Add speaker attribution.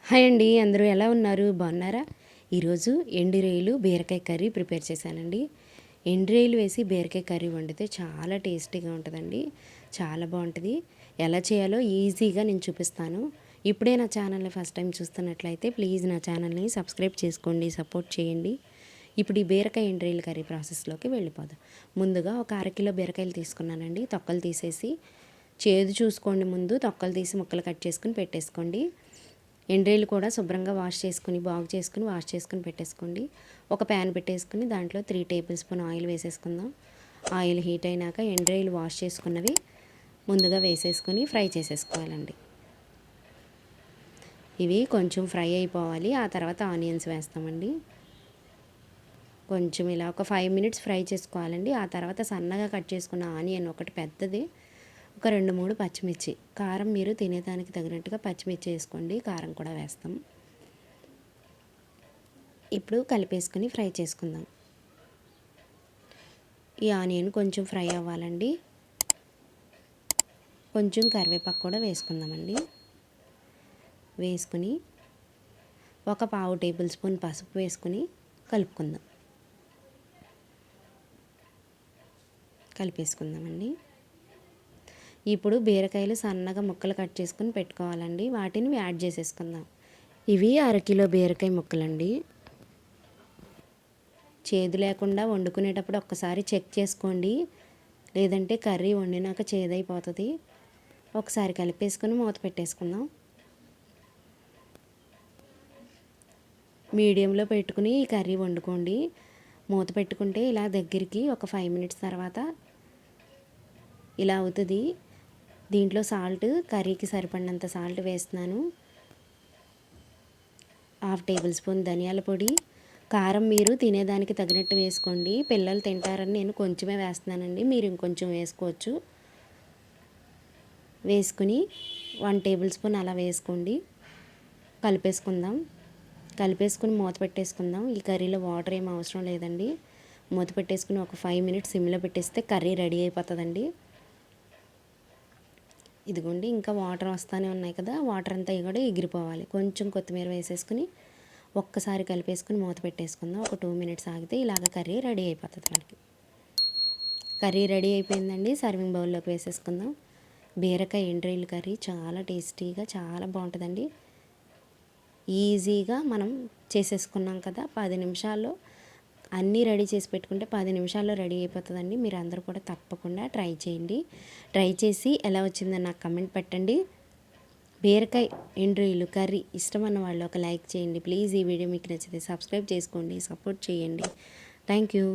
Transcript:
Speaker 1: Hi అండి, అందరూ ఎలా ఉన్నారు? బాగున్నారా? ఈరోజు ఎండు రొయ్యలు బీరకాయ కర్రీ ప్రిపేర్ చేశానండి. ఎండు రొయ్యలు వేసి బీరకాయ కర్రీ వండితే చాలా టేస్టీగా ఉంటుందండి. చాలా బాగుంటుంది. ఎలా చేయాలో ఈజీగా నేను చూపిస్తాను. ఇప్పుడే నా ఛానల్ని ఫస్ట్ టైం చూస్తున్నట్లయితే ప్లీజ్ నా ఛానల్ని సబ్స్క్రైబ్ చేసుకోండి, సపోర్ట్ చేయండి. ఇప్పుడు ఈ బీరకాయ ఎండు రొయ్యల కర్రీ ప్రాసెస్లోకి వెళ్ళిపోదాం. ముందుగా ఒక అరకిలో బీరకాయలు తీసుకున్నానండి. తొక్కలు తీసేసి చేదు చూసుకోండి. ముందు తొక్కలు తీసి ముక్కలు కట్ చేసుకుని పెట్టేసుకోండి. ఎండ్రేలు కూడా శుభ్రంగా వాష్ చేసుకుని పెట్టేసుకోండి. ఒక ప్యాన్ పెట్టేసుకుని దాంట్లో 3 టేబుల్ స్పూన్ ఆయిల్ వేసేసుకుందాం. ఆయిల్ హీట్ అయినాక ఎండ్రేలు వాష్ చేసుకున్నవి ముందుగా వేసేసుకుని ఫ్రై చేసేసుకోవాలండి. ఇవి కొంచెం ఫ్రై అయిపోవాలి. ఆ తర్వాత ఆనియన్స్ వేస్తామండి. కొంచెం ఇలా ఒక 5 మినిట్స్ ఫ్రై చేసుకోవాలండి. ఆ తర్వాత సన్నగా కట్ చేసుకున్న ఆనియన్ ఒకటి పెద్దది, ఒక 2-3 పచ్చిమిర్చి, కారం మీరు తినేదానికి తగినట్టుగా పచ్చిమిర్చి వేసుకోండి. కారం కూడా వేస్తాం. ఇప్పుడు కలిపేసుకొని ఫ్రై చేసుకుందాం. ఈ ఆనియన్ కొంచెం ఫ్రై అవ్వాలండి. కొంచెం కరివేపాకు కూడా వేసుకుందామండి. వేసుకుని ఒక 1/2 టేబుల్ స్పూన్ పసుపు వేసుకుని కలిపేసుకుందామండి. ఇప్పుడు బీరకాయలు సన్నగా ముక్కలు కట్ చేసుకుని పెట్టుకోవాలండి. వాటిని యాడ్ చేసేసుకుందాం. ఇవి అరకిలో బీరకాయ ముక్కలండి. చేదు లేకుండా వండుకునేటప్పుడు ఒక్కసారి చెక్ చేసుకోండి, లేదంటే కర్రీ వండినాక చేదైపోతుంది. ఒకసారి కలిపేసుకుని మూత పెట్టేసుకుందాం. మీడియంలో పెట్టుకుని ఈ కర్రీ వండుకోండి. మూత పెట్టుకుంటే ఇలా దగ్గరికి ఒక 5 మినిట్స్ తర్వాత ఇలా అవుతుంది. దీంట్లో సాల్ట్ కర్రీకి సరిపడినంత సాల్ట్ వేస్తున్నాను. 1/2 టేబుల్ స్పూన్ ధనియాల పొడి. కారం మీరు తినేదానికి తగినట్టు వేసుకోండి. పిల్లలు తింటారని నేను కొంచెమే వేస్తున్నానండి, మీరు ఇంకొంచెం వేసుకోవచ్చు. వేసుకుని 1 టేబుల్ స్పూన్ అలా వేసుకోండి. కలిపేసుకుని మూత పెట్టేసుకుందాం. ఈ కర్రీలో వాటర్ ఏం అవసరం లేదండి. మూత పెట్టేసుకుని ఒక 5 మినిట్స్ సిమ్లో పెట్టేస్తే కర్రీ రెడీ అయిపోతుందండి. ఇదిగోండి, ఇంకా వాటర్ వస్తూనే ఉన్నాయి కదా, వాటర్ అంతా కూడా ఎగిరిపోవాలి. కొంచెం కొత్తిమీర వేసేసుకుని ఒక్కసారి కలిపేసుకుని మూత పెట్టేసుకుందాం. ఒక 2 మినిట్స్ ఆగితే ఇలాగ కర్రీ రెడీ అయిపోతుంది మనకి. కర్రీ రెడీ అయిపోయిందండి. సర్వింగ్ బౌల్లోకి వేసేసుకుందాం. బీరకాయ ఎండు రొయ్యల కర్రీ చాలా టేస్టీగా చాలా బాగుంటుందండి. ఈజీగా మనం చేసేసుకున్నాం కదా, 10 నిమిషాల్లో అన్నీ రెడీ చేసి పెట్టుకుంటే 10 నిమిషాల్లో రెడీ అయిపోతుందండి. మీరు అందరూ కూడా తప్పకుండా ట్రై చేయండి. ట్రై చేసి ఎలా వచ్చిందో నాకు కమెంట్ పెట్టండి. బీరకాయ ఎండు రొయ్యలు కర్రీ ఇష్టమన్న వాళ్ళు ఒక లైక్ చేయండి ప్లీజ్. ఈ వీడియో మీకు నచ్చితే సబ్స్క్రైబ్ చేసుకోండి, సపోర్ట్ చేయండి. Thank you.